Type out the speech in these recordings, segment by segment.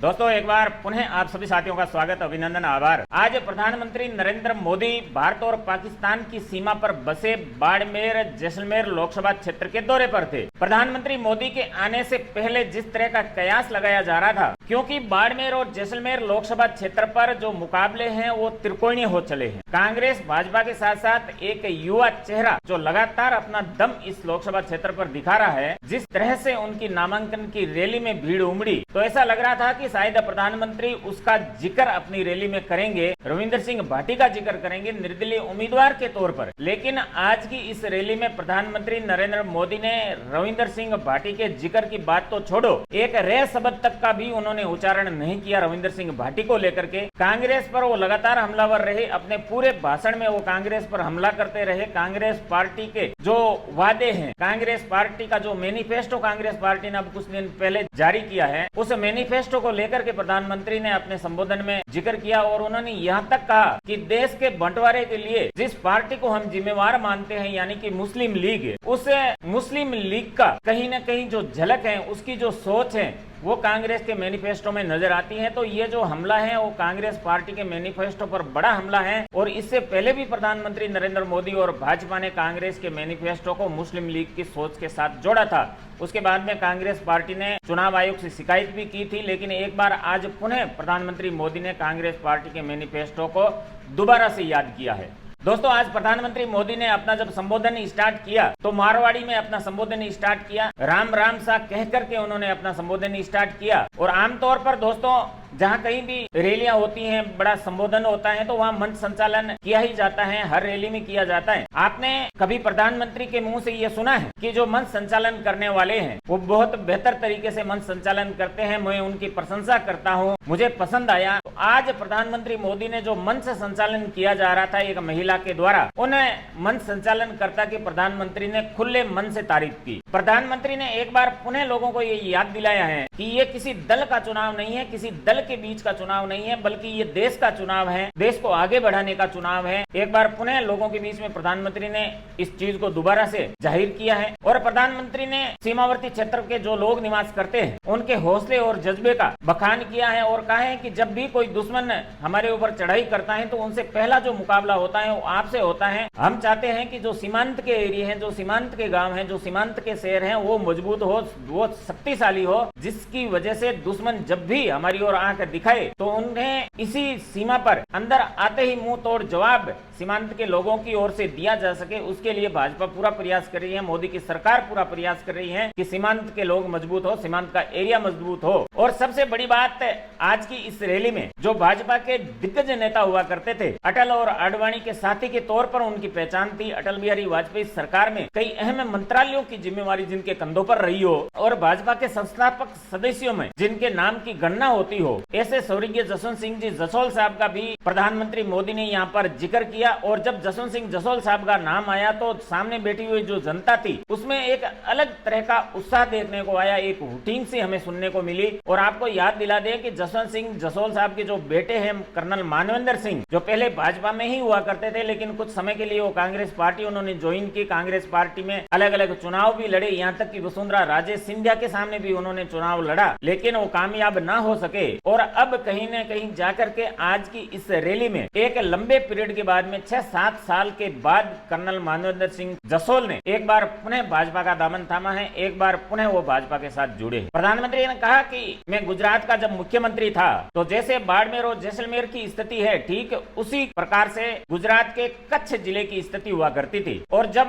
दोस्तों एक बार पुनः आप सभी साथियों का स्वागत, अभिनंदन, आभार। आज प्रधानमंत्री नरेंद्र मोदी भारत और पाकिस्तान की सीमा पर बसे बाड़मेर जैसलमेर लोकसभा क्षेत्र के दौरे पर थे। प्रधानमंत्री मोदी के आने से पहले जिस तरह का कयास लगाया जा रहा था, क्योंकि बाड़मेर और जैसलमेर लोकसभा क्षेत्र पर जो मुकाबले हैं वो त्रिकोणीय हो चले हैं। कांग्रेस भाजपा के साथ साथ एक युवा चेहरा जो लगातार अपना दम इस लोकसभा क्षेत्र पर दिखा रहा है, जिस तरह से उनकी नामांकन की रैली में भीड़ उमड़ी, तो ऐसा लग रहा था कि शायद प्रधानमंत्री उसका जिक्र अपनी रैली में करेंगे, रविंदर सिंह भाटी का जिक्र करेंगे निर्दलीय उम्मीदवार के तौर पर। लेकिन आज की इस रैली में प्रधानमंत्री नरेंद्र मोदी ने रविंदर सिंह भाटी के जिक्र की बात तो छोड़ो, एक रे शब्द तक का भी उन्होंने उच्चारण नहीं किया रविंदर सिंह भाटी को लेकर के। कांग्रेस पर वो लगातार हमलावर रहे, अपने पूरे भाषण में वो कांग्रेस पर हमला करते रहे। कांग्रेस पार्टी के जो वादे हैं, कांग्रेस पार्टी का जो मैनिफेस्टो कांग्रेस पार्टी ने अब कुछ दिन पहले जारी किया है, उस मैनिफेस्टो को लेकर के प्रधानमंत्री ने अपने संबोधन में जिक्र किया और उन्होंने यहाँ तक कहा कि देश के बंटवारे के लिए जिस पार्टी को हम जिम्मेवार मानते हैं, यानी कि मुस्लिम लीग, उस मुस्लिम लीग का कहीं न कहीं जो झलक है, उसकी जो सोच है, वो कांग्रेस के मैनिफेस्टो में नजर आती है। तो ये जो हमला है वो कांग्रेस पार्टी के मैनिफेस्टो पर बड़ा हमला है। और इससे पहले भी प्रधानमंत्री नरेंद्र मोदी और भाजपा ने कांग्रेस के मैनिफेस्टो को मुस्लिम लीग की सोच के साथ जोड़ा था। उसके बाद में कांग्रेस पार्टी ने चुनाव आयोग से शिकायत भी की थी, लेकिन एक बार आज पुनः प्रधानमंत्री मोदी ने कांग्रेस पार्टी के मैनिफेस्टो को दोबारा से याद किया है। दोस्तों आज प्रधानमंत्री मोदी ने अपना जब संबोधन स्टार्ट किया तो मारवाड़ी में अपना संबोधन स्टार्ट किया, राम राम सा कह करके उन्होंने अपना संबोधन स्टार्ट किया। और आमतौर पर दोस्तों जहाँ कहीं भी रैलियां होती हैं, बड़ा संबोधन होता है, तो वहाँ मंच संचालन किया ही जाता है, हर रैली में किया जाता है। आपने कभी प्रधानमंत्री के मुंह से ये सुना है कि जो मंच संचालन करने वाले हैं वो बहुत बेहतर तरीके से मंच संचालन करते हैं, मैं उनकी प्रशंसा करता हूँ, मुझे पसंद आया। तो आज प्रधानमंत्री मोदी ने जो मंच संचालन किया जा रहा था एक महिला के द्वारा, उन मंच संचालन करता की प्रधानमंत्री ने खुले मन से तारीफ की। प्रधानमंत्री ने एक बार पुनः लोगों को ये याद दिलाया है कि ये किसी दल का चुनाव नहीं है, किसी दल के बीच का चुनाव नहीं है, बल्कि ये देश का चुनाव है, देश को आगे बढ़ाने का चुनाव है। एक बार पुनः लोगों के बीच में प्रधानमंत्री ने इस चीज को दोबारा से जाहिर किया है। और प्रधानमंत्री ने सीमावर्ती क्षेत्र के जो लोग निवास करते हैं उनके हौसले और जज्बे का बखान किया है और कहा है कि जब भी कोई दुश्मन हमारे ऊपर चढ़ाई करता है तो उनसे पहला जो मुकाबला होता है वो आपसे होता है। हम चाहते हैं कि जो सीमांत के एरिया हैं, जो सीमांत के गांव हैं, जो सीमांत के शहर हैं, वो मजबूत हो, वो शक्तिशाली हो, जिसकी वजह से दुश्मन जब भी हमारी ओर आंख दिखाए तो उन्हें इसी सीमा पर अंदर आते ही मुंह तोड़ जवाब सीमांत के लोगों की ओर से दिया जा सके। उसके लिए भाजपा पूरा प्रयास कर रही है, मोदी की सरकार पूरा प्रयास कर रही है कि सीमांत के लोग मजबूत हो, सीमांत का एरिया मजबूत हो। और सबसे बड़ी बात आज की इस रैली में जो भाजपा के दिग्गज नेता हुआ करते थे, अटल और आडवाणी के साथी के तौर पर उनकी पहचान थी। अटल बिहारी वाजपेयी सरकार में कई अहम मंत्रालयों की जिम्मेवारी जिनके कंधों पर रही हो और भाजपा के संस्थापक सदस्यों में जिनके नाम की गणना होती हो, ऐसे स्वर्गीय जसवंत सिंह जी जसोल साहब का भी प्रधानमंत्री मोदी ने यहाँ पर जिक्र किया। और जब जसवंत सिंह जसोल साहब का नाम आया तो सामने बैठी हुई जो जनता थी उसमें एक अलग तरह का उत्साह देखने को आया, एक हुटिंग सी हमें सुनने को मिली। और आपको याद दिला दे कि जसवंत सिंह जसोल साहब के जो बेटे हैं कर्नल मानवेंद्र सिंह, जो पहले भाजपा में ही हुआ करते थे, लेकिन कुछ समय के लिए वो कांग्रेस पार्टी उन्होंने ज्वाइन की। कांग्रेस पार्टी में अलग अलग चुनाव भी लड़े, यहाँ तक कि वसुंधरा राजे सिंधिया के सामने भी उन्होंने चुनाव लड़ा, लेकिन वो कामयाब ना हो सके। और अब कहीं न कहीं जाकर के आज की इस रैली में एक लंबे पीरियड के बाद में 6-7 साल के बाद कर्नल मानवेंद्र सिंह जसोल ने एक बार पुनः भाजपा का दामन थामा है, एक बार पुनः वो भाजपा के साथ जुड़े हैं। प्रधानमंत्री ने कहा कि मैं गुजरात का जब मुख्यमंत्री था तो जैसे बाड़मेर और जैसलमेर की स्थिति है, ठीक उसी प्रकार से गुजरात के कच्छ जिले की स्थिति हुआ करती थी। और जब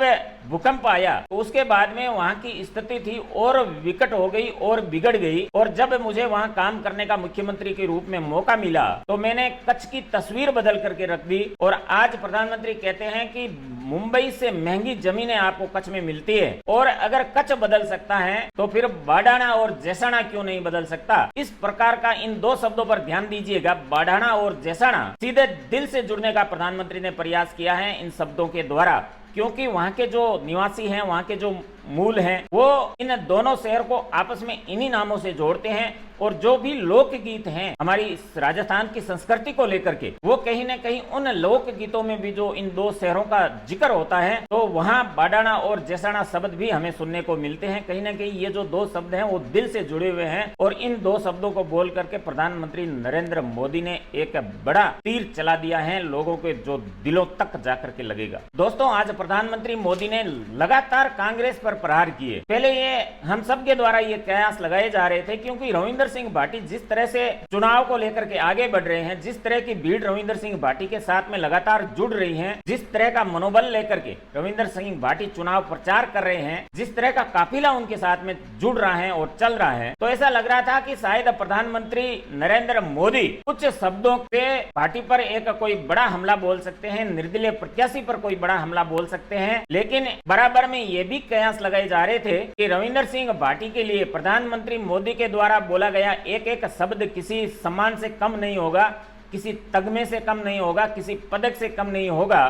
भूकंप आया तो उसके बाद में वहाँ की स्थिति थी और विकट हो गई और बिगड़ गई। और जब मुझे वहाँ काम करने का मुख्यमंत्री के रूप में मौका मिला तो मैंने कच्छ की तस्वीर बदल करके रख दी। और आज प्रधानमंत्री कहते हैं कि मुंबई से महंगी जमीनें आपको कच्छ में मिलती है, और अगर कच्छ बदल सकता है तो फिर बाडाना और जैसाना क्यों नहीं बदल सकता। इस प्रकार का इन दो शब्दों पर ध्यान दीजिएगा, बाडाना और जैसाना, सीधे दिल से जुड़ने का प्रधानमंत्री ने प्रयास किया है इन शब्दों के द्वारा, क्योंकि वहाँ के जो निवासी हैं, वहाँ के जो मूल हैं, वो इन दोनों शहर को आपस में इन्हीं नामों से जोड़ते हैं। और जो भी लोकगीत हैं हमारी राजस्थान की संस्कृति को लेकर के, वो कहीं न कहीं उन लोकगीतों में भी जो इन दो शहरों का जिक्र होता है, तो वहाँ बाडाना और जैसाना शब्द भी हमें सुनने को मिलते हैं। कहीं न कहीं ये जो दो शब्द हैं वो दिल से जुड़े हुए हैं और इन दो शब्दों को बोल करके प्रधानमंत्री नरेंद्र मोदी ने एक बड़ा तीर चला दिया है, लोगों के जो दिलों तक जाकर के लगेगा। दोस्तों, आज प्रधानमंत्री मोदी ने लगातार कांग्रेस पर प्रहार किए। पहले ये हम सब के द्वारा ये कयास लगाए जा रहे थे, क्योंकि रविंदर सिंह भाटी जिस तरह से चुनाव को लेकर के आगे बढ़ रहे हैं, जिस तरह की भीड़ रविंदर सिंह भाटी के साथ में लगातार जुड़ रही है, जिस तरह का मनोबल लेकर के रविंदर सिंह भाटी चुनाव प्रचार कर रहे हैं, जिस तरह का काफिला उनके साथ में जुड़ रहा है और चल रहा है, तो ऐसा लग रहा था कि शायद प्रधानमंत्री नरेंद्र मोदी कुछ शब्दों से पार्टी पर एक कोई बड़ा हमला बोल सकते हैं, निर्दलीय प्रत्याशी पर कोई बड़ा हमला बोल सकते हैं। लेकिन बराबर में ये भी कयास लगाए जा रहे थे कि रविंदर सिंह भाटी के लिए प्रधानमंत्री मोदी के द्वारा बोला गया एक एक शब्द किसी सम्मान से कम नहीं होगा, किसी तगमे से कम नहीं होगा, किसी पदक से कम नहीं होगा।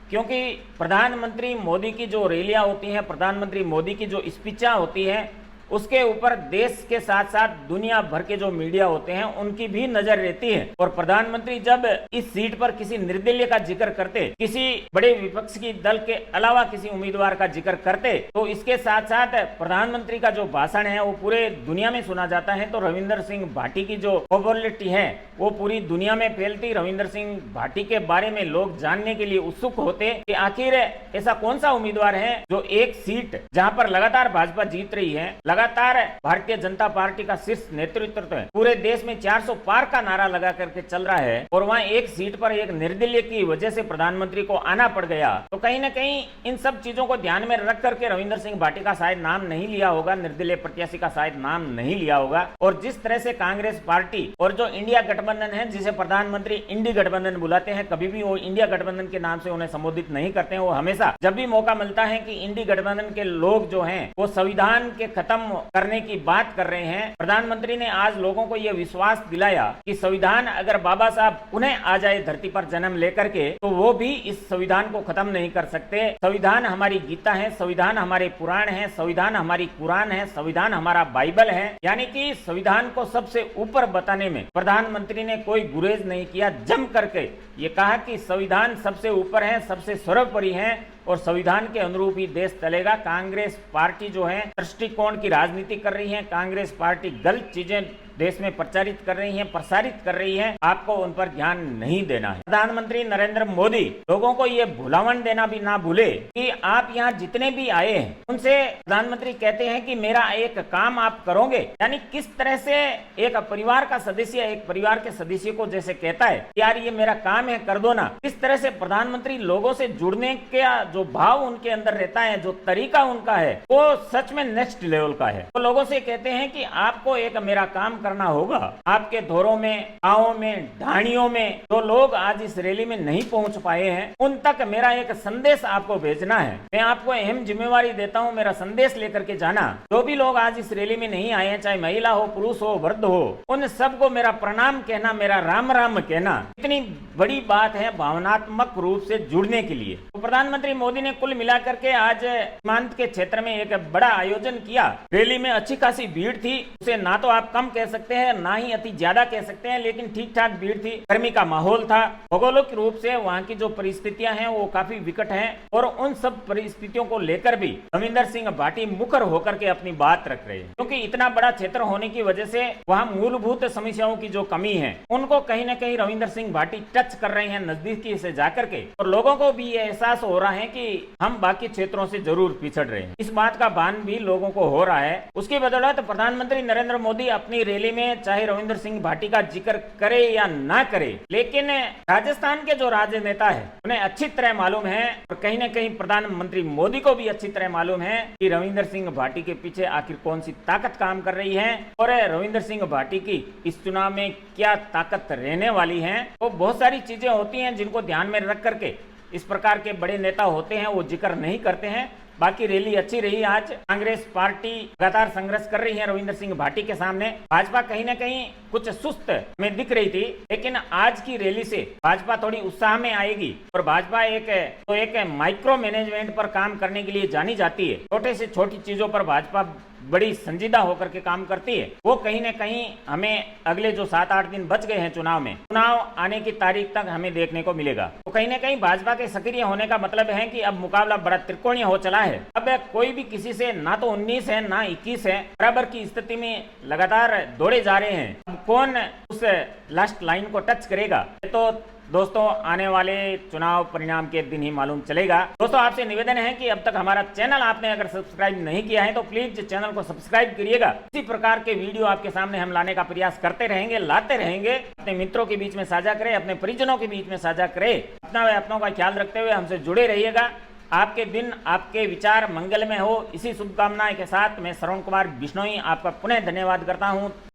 क्योंकि प्रधानमंत्री मोदी की जो रैलियां होती हैं, प्रधानमंत्री मोदी की जो स्पीचें होती हैं, उसके ऊपर देश के साथ साथ दुनिया भर के जो मीडिया होते हैं उनकी भी नजर रहती है। और प्रधानमंत्री जब इस सीट पर किसी निर्दलीय का जिक्र करते, किसी बड़े विपक्ष की दल के अलावा किसी उम्मीदवार का जिक्र करते, तो इसके साथ साथ प्रधानमंत्री का जो भाषण है वो पूरे दुनिया में सुना जाता है। तो रविंदर सिंह भाटी की जो पॉपुलैरिटी है वो पूरी दुनिया में फैलती। रविंदर सिंह भाटी के बारे में लोग जानने के लिए उत्सुक होते कि आखिर ऐसा कौन सा उम्मीदवार है जो एक सीट जहां पर लगातार भाजपा जीत रही है, लगातार भारतीय जनता पार्टी का शीर्ष नेतृत्व है, पूरे देश में 400 पार का नारा लगा करके चल रहा है, और वहां एक सीट पर एक निर्दलीय की वजह से प्रधानमंत्री को आना पड़ गया। तो कहीं न कहीं इन सब चीजों को ध्यान में रख करके रविंदर सिंह भाटी का शायद नाम नहीं लिया होगा, निर्दलीय प्रत्याशी का शायद नाम नहीं लिया होगा। और जिस तरह से कांग्रेस पार्टी और जो इंडिया गठबंधन है, जिसे प्रधानमंत्री इंडी गठबंधन बुलाते हैं, कभी भी वो इंडिया गठबंधन के नाम से उन्हें संबोधित नहीं करते हैं। वो हमेशा जब भी मौका मिलता है कि इंडी गठबंधन के लोग जो हैं वो संविधान के खत्म करने की बात कर रहे हैं। प्रधानमंत्री ने आज लोगों को यह विश्वास दिलाया कि संविधान अगर बाबा साहब उन्हें आ जाए धरती पर जन्म लेकर के, तो वो भी इस संविधान को खत्म नहीं कर सकते। संविधान हमारी गीता है, संविधान हमारे पुराण है, संविधान हमारी कुरान है, संविधान हमारा बाइबल है। यानी कि संविधान को सबसे ऊपर बताने में प्रधानमंत्री ने कोई गुरेज नहीं किया। जम करके ये कहा कि संविधान सबसे ऊपर है, सबसे सर्वोपरि है और संविधान के अनुरूप ही देश चलेगा। कांग्रेस पार्टी जो है दृष्टिकोण की राजनीति कर रही है, कांग्रेस पार्टी गलत चीजें देश में प्रचारित कर रही हैं, प्रसारित कर रही हैं, आपको उन पर ध्यान नहीं देना है। प्रधानमंत्री नरेंद्र मोदी लोगों को ये भुलावन देना भी ना भूले कि आप यहाँ जितने भी आए हैं उनसे प्रधानमंत्री कहते हैं कि मेरा एक काम आप करोगे। यानी किस तरह से एक परिवार का सदस्य एक परिवार के सदस्य को जैसे कहता है यार ये मेरा काम है कर दो ना, किस तरह से प्रधानमंत्री लोगों से जुड़ने का जो भाव उनके अंदर रहता है, जो तरीका उनका है, वो सच में नेक्स्ट लेवल का है। तो लोगों से कहते हैं कि आपको एक मेरा काम करना होगा। आपके धोरों में, गांवों में, ढाणियों में जो लोग आज इस रैली में नहीं पहुंच पाए हैं, उन तक मेरा एक संदेश आपको भेजना है। मैं आपको अहम जिम्मेवारी देता हूं, मेरा संदेश लेकर के जाना। जो भी लोग आज इस रैली में नहीं आए हैं, चाहे महिला हो, पुरुष हो, वृद्ध हो, उन सबको मेरा प्रणाम कहना, मेरा राम राम कहना। इतनी बड़ी बात है भावनात्मक रूप से जुड़ने के लिए। तो प्रधानमंत्री मोदी ने कुल मिलाकर के आज सीमांत के क्षेत्र में एक बड़ा आयोजन किया। रैली में अच्छी खासी भीड़ थी, उसे ना तो आप कम कह सकते हैं ना ही अति ज्यादा कह सकते हैं, लेकिन ठीक ठाक भीड़ थी। गर्मी का माहौल था। भौगोलिक रूप से वहां की जो परिस्थितियां हैं वो काफी विकट हैं और उन सब परिस्थितियों को लेकर भी रविंदर सिंह भाटी मुखर होकर के अपनी बात रख रहे हैं। क्योंकि इतना बड़ा क्षेत्र होने की वजह से वहां मूलभूत समस्याओं की जो कमी है उनको कहीं न कहीं रविंदर सिंह भाटी टच कर रहे हैं नजदीकी से जाकर के, और लोगों को भी ये एहसास हो रहा है कि हम बाकी क्षेत्रों से जरूर पिछड़ रहे हैं। इस बात का भान भी लोगों को हो रहा है। उसकी बदौलत प्रधानमंत्री नरेंद्र मोदी अपनी रैली में चाहे रविंदर सिंह भाटी का जिक्र करे या ना करे, लेकिन राजस्थान के जो राजनेता है उन्हें अच्छी तरह मालूम है और कहीं न कहीं प्रधानमंत्री मोदी को भी अच्छी तरह मालूम है कि रविंदर सिंह भाटी के पीछे आखिर कौन सी ताकत काम कर रही है और रविंदर सिंह भाटी की इस चुनाव में क्या ताकत रहने वाली है। तो बहुत सारी चीजें होती हैं जिनको ध्यान में रख करके इस प्रकार के बड़े नेता होते हैं वो जिक्र नहीं करते हैं, बाकी रैली अच्छी रही। आज कांग्रेस पार्टी लगातार संघर्ष कर रही है रविंद्र सिंह भाटी के सामने। भाजपा कहीं न कहीं कुछ सुस्त में दिख रही थी, लेकिन आज की रैली से भाजपा थोड़ी उत्साह में आएगी। और भाजपा एक माइक्रो मैनेजमेंट पर काम करने के लिए जानी जाती है। छोटे से छोटी चीजों पर भाजपा बड़ी संजीदा होकर के काम करती है। वो कहीं न कहीं हमें अगले जो 7-8 दिन बच गए हैं चुनाव आने की तारीख तक हमें देखने को मिलेगा। तो कहीं न कहीं भाजपा के सक्रिय होने का मतलब है कि अब मुकाबला बड़ा त्रिकोणीय हो चला है। अब कोई भी किसी से ना तो 19 है ना 21 है, बराबर की स्थिति में लगातार दौड़े जा रहे हैं। अब कौन उस लास्ट लाइन को टच करेगा, ये तो दोस्तों आने वाले चुनाव परिणाम के दिन ही मालूम चलेगा। दोस्तों आपसे निवेदन है कि अब तक हमारा चैनल आपने अगर सब्सक्राइब नहीं किया है तो प्लीज चैनल को सब्सक्राइब करिएगा। इसी प्रकार के वीडियो आपके सामने हम लाने का प्रयास करते रहेंगे, लाते रहेंगे। अपने मित्रों के बीच में साझा करें, अपने परिजनों के बीच में साझा करें। अपना व अपनों का ख्याल रखते हुए हमसे जुड़े रहिएगा। आपके दिन, आपके विचार मंगल में हो, इसी शुभकामनाएं के साथ मैं श्रवण कुमार बिश्नोई आपका पुनः धन्यवाद करता हूँ।